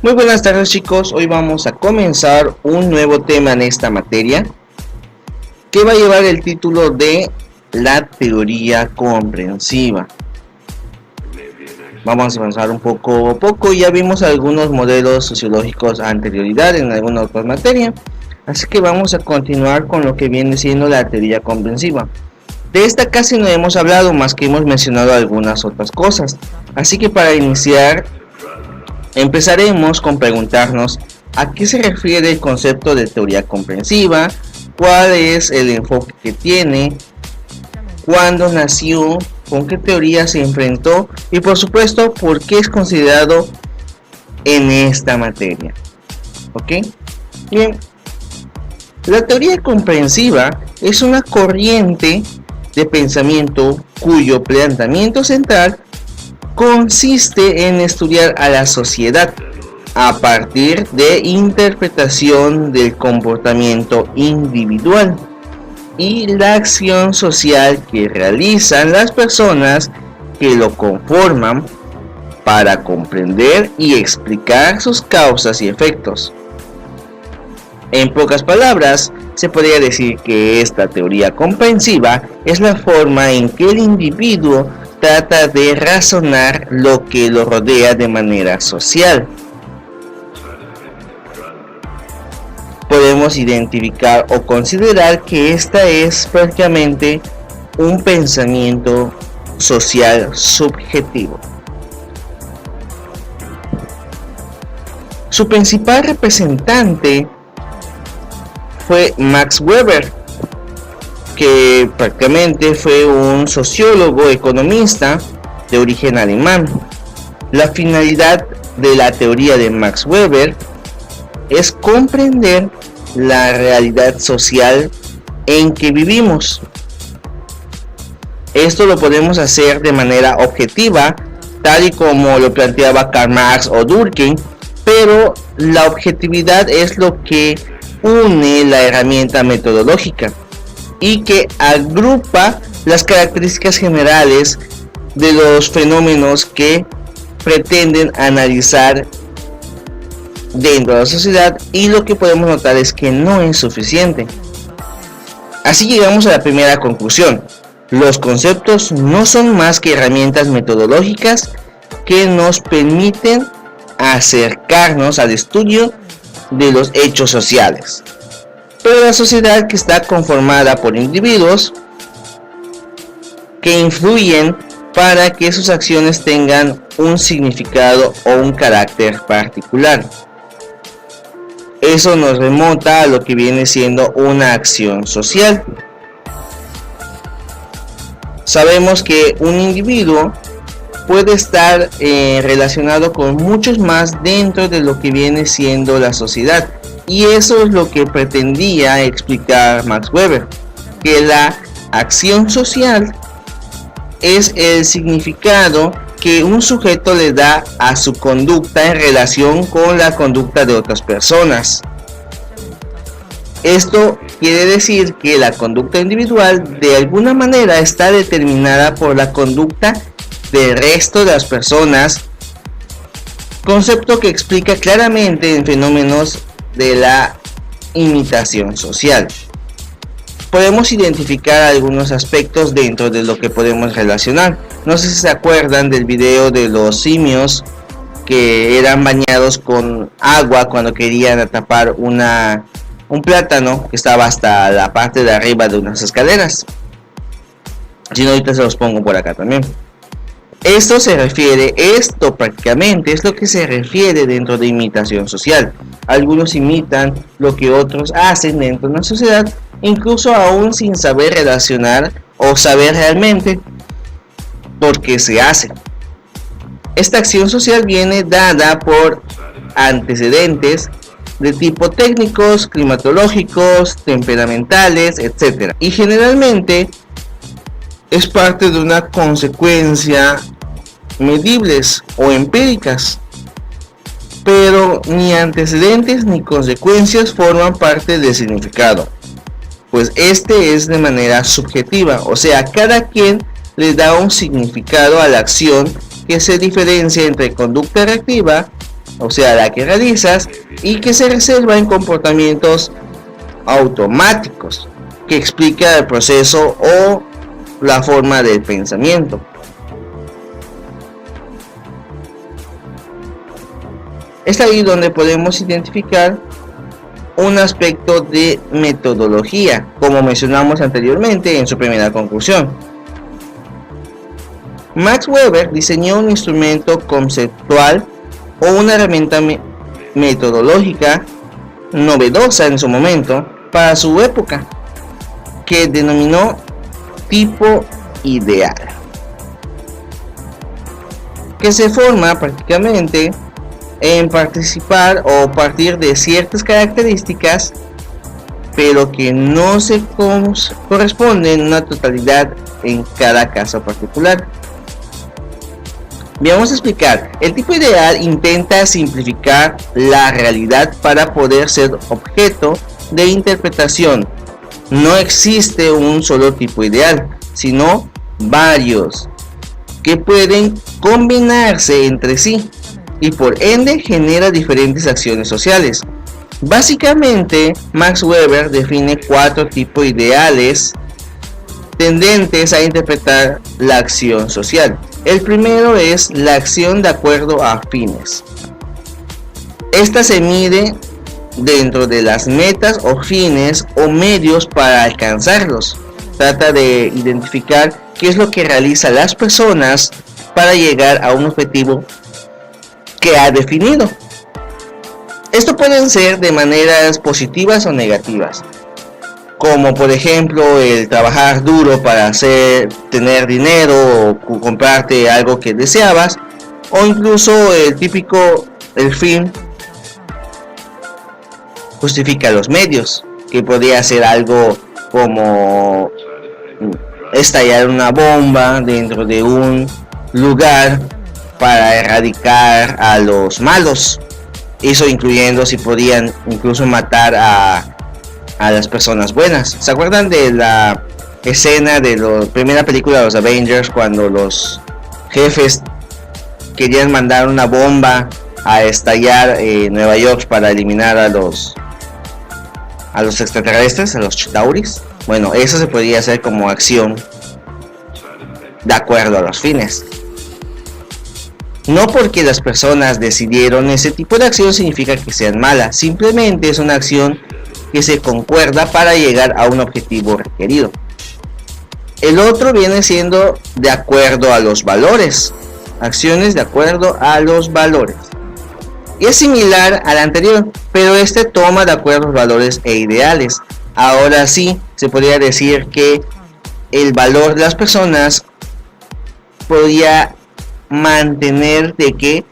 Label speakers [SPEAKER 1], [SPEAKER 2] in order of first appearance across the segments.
[SPEAKER 1] Muy buenas tardes chicos, hoy vamos a comenzar un nuevo tema en esta materia que va a llevar el título de la teoría comprensiva. Vamos a avanzar un poco a poco, ya vimos algunos modelos sociológicos anterioridad en alguna otra materia, así que vamos a continuar con lo que viene siendo la teoría comprensiva. De esta casi no hemos hablado, más que hemos mencionado algunas otras cosas, así que para iniciar empezaremos con preguntarnos a qué se refiere el concepto de teoría comprensiva, cuál es el enfoque que tiene, cuándo nació, con qué teoría se enfrentó y por supuesto por qué es considerado en esta materia. ¿Ok? Bien, la teoría comprensiva es una corriente de pensamiento cuyo planteamiento central consiste en estudiar a la sociedad a partir de interpretación del comportamiento individual y la acción social que realizan las personas que lo conforman para comprender y explicar sus causas y efectos. En pocas palabras, se podría decir que esta teoría comprensiva es la forma en que el individuo trata de razonar lo que lo rodea de manera social. Podemos identificar o considerar que esta es prácticamente un pensamiento social subjetivo. Su principal representante fue Max Weber, que prácticamente fue un sociólogo economista de origen alemán. La finalidad de la teoría de Max Weber es comprender la realidad social en que vivimos. Esto lo podemos hacer de manera objetiva, tal y como lo planteaba Karl Marx o Durkheim, pero la objetividad es lo que une la herramienta metodológica y que agrupa las características generales de los fenómenos que pretenden analizar dentro de la sociedad, y lo que podemos notar es que no es suficiente. Así llegamos a la primera conclusión: los conceptos no son más que herramientas metodológicas que nos permiten acercarnos al estudio de los hechos sociales. Pero la sociedad, que está conformada por individuos que influyen para que sus acciones tengan un significado o un carácter particular. Eso nos remonta a lo que viene siendo una acción social. Sabemos que un individuo puede estar relacionado con muchos más dentro de lo que viene siendo la sociedad, y eso es lo que pretendía explicar Max Weber, que la acción social es el significado que un sujeto le da a su conducta en relación con la conducta de otras personas. Esto quiere decir que la conducta individual de alguna manera está determinada por la conducta del resto de las personas, concepto que explica claramente en fenómenos de la imitación social. Podemos identificar algunos aspectos dentro de lo que podemos relacionar. No sé si se acuerdan del video de los simios que eran bañados con agua cuando querían atrapar un plátano que estaba hasta la parte de arriba de unas escaleras. Si no, ahorita se los pongo por acá también. Esto prácticamente es lo que se refiere dentro de imitación social. Algunos imitan lo que otros hacen dentro de una sociedad, incluso aún sin saber relacionar o saber realmente por qué se hace. Esta acción social viene dada por antecedentes de tipo técnicos, climatológicos, temperamentales, etc. Y generalmente es parte de una consecuencia medibles o empíricas, pero ni antecedentes ni consecuencias forman parte del significado, pues este es de manera subjetiva, o sea, cada quien le da un significado a la acción que se diferencia entre conducta reactiva o sea, la que realizas, y que se reserva en comportamientos automáticos, que explica el proceso o la forma del pensamiento. Es ahí donde podemos identificar un aspecto de metodología, como mencionamos anteriormente en su primera conclusión. Max Weber diseñó un instrumento conceptual o una herramienta metodológica novedosa en su momento para su época, que denominó tipo ideal, que se forma prácticamente en participar o partir de ciertas características, pero que no se corresponden en una totalidad en cada caso particular. Vamos a explicar. El tipo ideal intenta simplificar la realidad para poder ser objeto de interpretación. No existe un solo tipo ideal, sino varios que pueden combinarse entre sí y por ende genera diferentes acciones sociales. Básicamente, Max Weber define 4 tipos ideales tendentes a interpretar la acción social. El primero es la acción de acuerdo a fines. Esta se mide dentro de las metas o fines o medios para alcanzarlos. Trata de identificar qué es lo que realizan las personas para llegar a un objetivo que ha definido. Esto pueden ser de maneras positivas o negativas, como por ejemplo el trabajar duro para tener dinero o comprarte algo que deseabas, o incluso el típico, el fin justifica los medios, que podría ser algo como estallar una bomba dentro de un lugar para erradicar a los malos, eso incluyendo si podían incluso matar a las personas buenas. ¿Se acuerdan de la escena de la primera película de los Avengers, cuando los jefes querían mandar una bomba a estallar en Nueva York para eliminar a los extraterrestres, a los Chitauris? Bueno, eso se podría hacer como acción de acuerdo a los fines. No porque las personas decidieron ese tipo de acción significa que sean malas, simplemente es una acción que se concuerda para llegar a un objetivo requerido. El otro viene siendo de acuerdo a los valores, acciones de acuerdo a los valores. Y es similar al anterior, pero este toma de acuerdo a los valores e ideales. Ahora sí, se podría decir que el valor de las personas podría mantener de que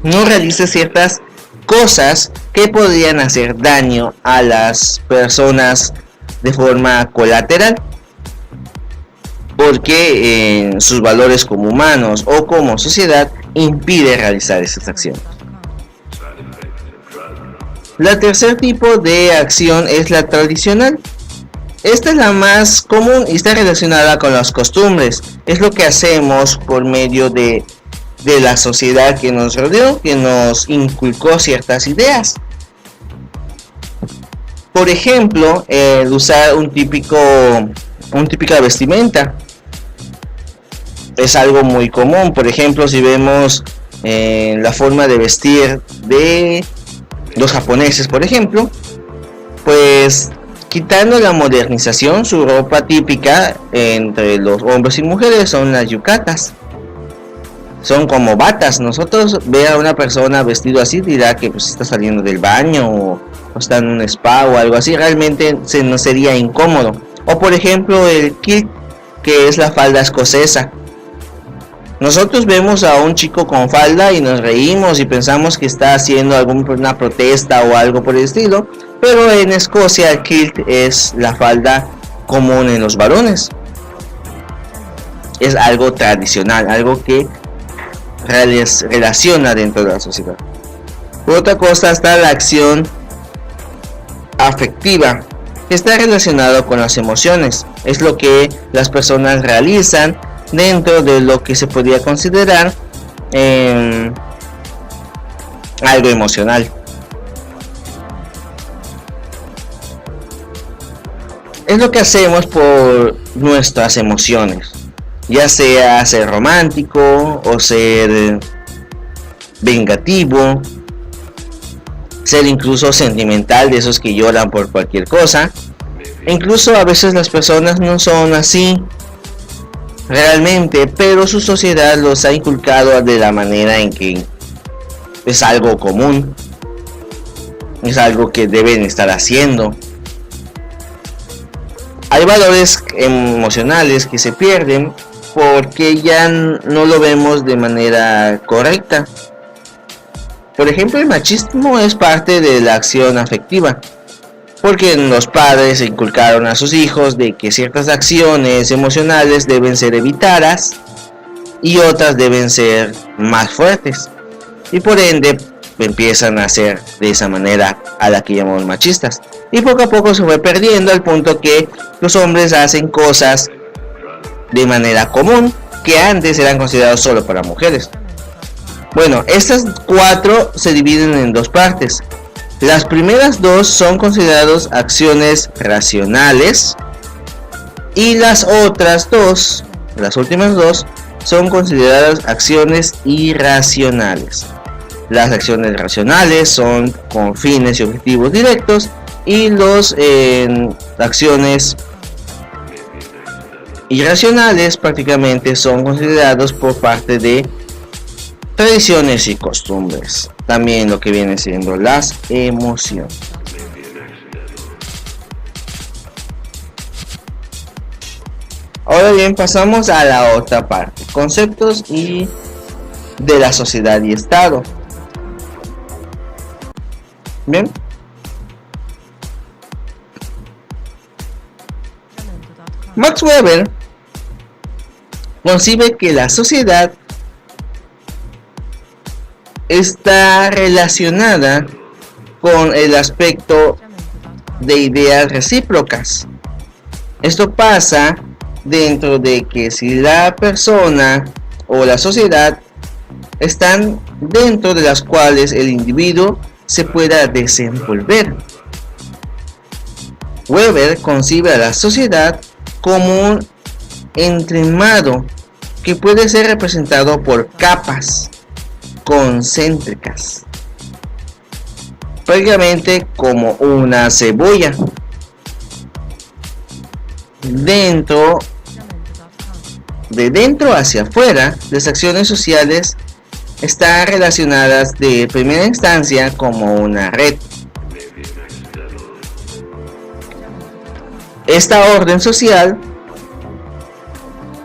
[SPEAKER 1] no realice ciertas cosas que podrían hacer daño a las personas de forma colateral, porque sus valores como humanos o como sociedad impide realizar esas acciones. La tercer tipo de acción es la tradicional. Esta es la más común y está relacionada con las costumbres. Es lo que hacemos por medio de la sociedad que nos rodeó, que nos inculcó ciertas ideas. Por ejemplo, el usar un típica vestimenta es algo muy común. Por ejemplo, si vemos la forma de vestir de los japoneses, por ejemplo, pues quitando la modernización, su ropa típica entre los hombres y mujeres son las yukatas. Son como batas. Nosotros ver a una persona vestido así dirá que pues está saliendo del baño o está en un spa o algo así. Realmente nos sería incómodo. O por ejemplo el kilt, que es la falda escocesa. Nosotros vemos a un chico con falda y nos reímos y pensamos que está haciendo alguna protesta o algo por el estilo, pero en Escocia el kilt es la falda común en los varones. Es algo tradicional, algo que relaciona dentro de la sociedad. Por otra cosa está la acción afectiva, que está relacionado con las emociones. Es lo que las personas realizan dentro de lo que se podría considerar algo emocional. Es lo que hacemos por nuestras emociones, ya sea ser romántico o ser vengativo, ser incluso sentimental, de esos que lloran por cualquier cosa. E incluso a veces las personas no son así realmente, pero su sociedad los ha inculcado de la manera en que es algo común, es algo que deben estar haciendo. Hay valores emocionales que se pierden porque ya no lo vemos de manera correcta. Por ejemplo, el machismo es parte de la acción afectiva, porque los padres inculcaron a sus hijos de que ciertas acciones emocionales deben ser evitadas y otras deben ser más fuertes, y por ende empiezan a ser de esa manera a la que llamamos machistas, y poco a poco se fue perdiendo al punto que los hombres hacen cosas de manera común que antes eran considerados solo para mujeres. Bueno, estas 4 se dividen en 2 partes. Las primeras 2 son consideradas acciones racionales y las otras 2, las últimas 2, son consideradas acciones irracionales. Las acciones racionales son con fines y objetivos directos, y las acciones irracionales prácticamente son considerados por parte de tradiciones y costumbres. También lo que viene siendo las emociones. Ahora bien, pasamos a la otra parte, conceptos y de la sociedad y Estado. Bien. Max Weber concibe que la sociedad está relacionada con el aspecto de ideas recíprocas. Esto pasa dentro de que si la persona o la sociedad están dentro de las cuales el individuo se pueda desenvolver. Weber concibe a la sociedad como un entramado que puede ser representado por capas concéntricas, prácticamente como una cebolla. De dentro hacia afuera, las acciones sociales están relacionadas de primera instancia como una red. Esta orden social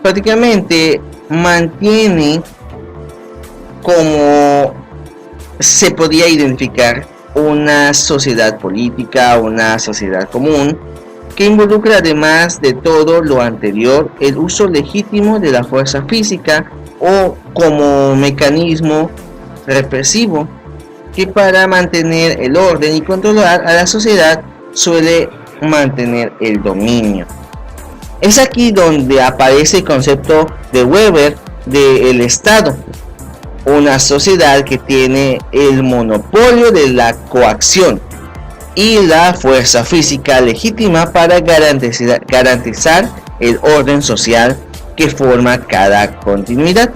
[SPEAKER 1] prácticamente mantiene, como se podía identificar, una sociedad política, una sociedad común, que involucra, además de todo lo anterior, el uso legítimo de la fuerza física o como mecanismo represivo, que para mantener el orden y controlar a la sociedad suele mantener el dominio. Es aquí donde aparece el concepto de Weber del Estado, una sociedad que tiene el monopolio de la coacción y la fuerza física legítima para garantizar el orden social que forma cada continuidad.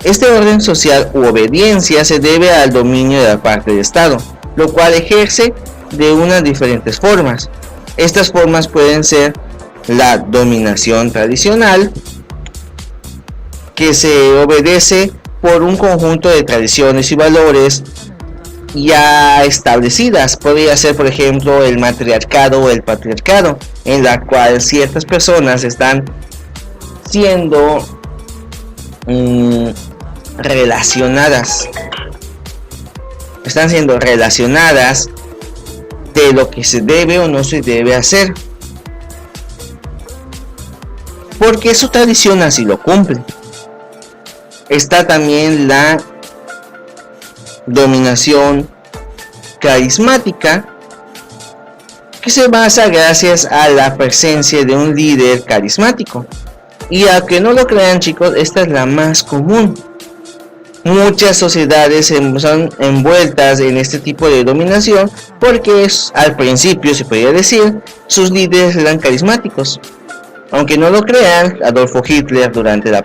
[SPEAKER 1] Este orden social u obediencia se debe al dominio de la parte del Estado, lo cual ejerce de unas diferentes formas. Estas formas pueden ser la dominación tradicional, que se obedece por un conjunto de tradiciones y valores ya establecidas. Podría ser, por ejemplo, el matriarcado o el patriarcado, en la cual ciertas personas están siendo relacionadas de lo que se debe o no se debe hacer, porque su tradición así lo cumple. Está también la dominación carismática, que se basa gracias a la presencia de un líder carismático. Y aunque no lo crean, chicos, esta es la más común. muchas sociedades son envueltas en este tipo de dominación porque al principio, se podría decir, sus líderes eran carismáticos. Aunque no lo crean, Adolfo Hitler durante la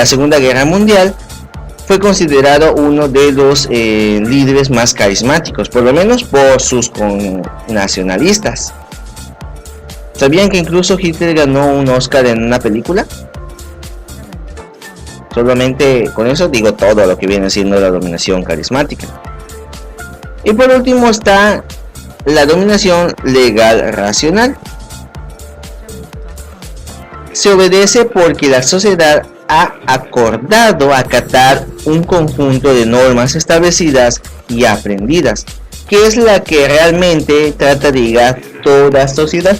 [SPEAKER 1] Segunda Guerra Mundial fue considerado uno de los líderes más carismáticos, por lo menos por sus nacionalistas. ¿Sabían que incluso Hitler ganó un Oscar en una película? Solamente con eso digo todo lo que viene siendo la dominación carismática. Y por último está la dominación legal racional. Se obedece porque la sociedad ha acordado acatar un conjunto de normas establecidas y aprendidas, que es la que realmente trata de llegar toda sociedad.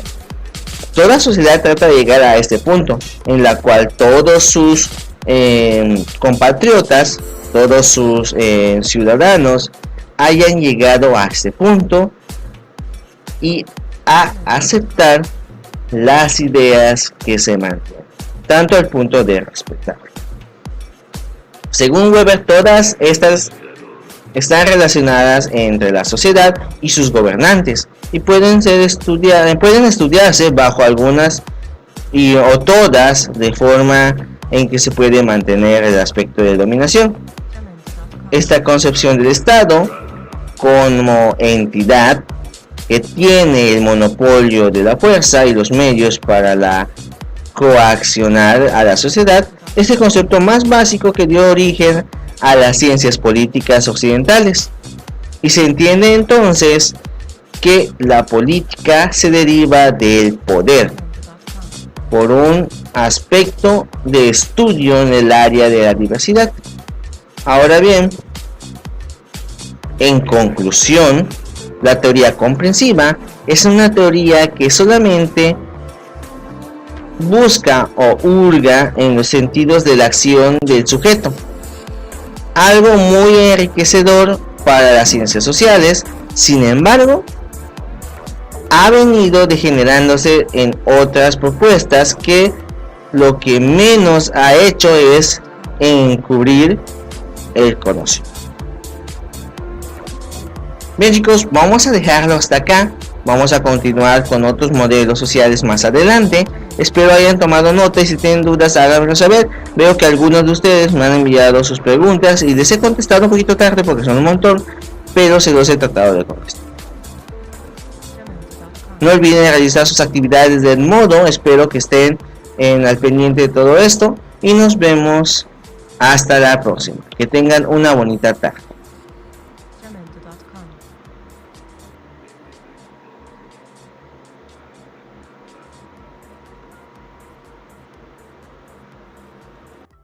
[SPEAKER 1] Toda sociedad trata de llegar a este punto, en la cual todos sus compatriotas, todos sus ciudadanos hayan llegado a este punto y a aceptar las ideas que se mantienen, tanto al punto de respetar. Según Weber, todas estas están relacionadas entre la sociedad y sus gobernantes y pueden estudiarse bajo algunas o todas de forma en que se puede mantener el aspecto de dominación. Esta concepción del Estado como entidad que tiene el monopolio de la fuerza y los medios para coaccionar a la sociedad es el concepto más básico que dio origen a las ciencias políticas occidentales, y se entiende entonces que la política se deriva del poder por un aspecto de estudio en el área de la diversidad. Ahora bien, en conclusión, la teoría comprensiva es una teoría que solamente busca o hurga en los sentidos de la acción del sujeto, algo muy enriquecedor para las ciencias sociales. Sin embargo, ha venido degenerándose en otras propuestas que lo que menos ha hecho es encubrir el conocimiento. Bien, chicos, vamos a dejarlo hasta acá. Vamos a continuar con otros modelos sociales más adelante. Espero hayan tomado nota y si tienen dudas háganmelo saber. Veo que algunos de ustedes me han enviado sus preguntas y les he contestado un poquito tarde porque son un montón, pero se los he tratado de contestar. No olviden realizar sus actividades del modo. Espero que estén al pendiente de todo esto y nos vemos hasta la próxima. Que tengan una bonita tarde.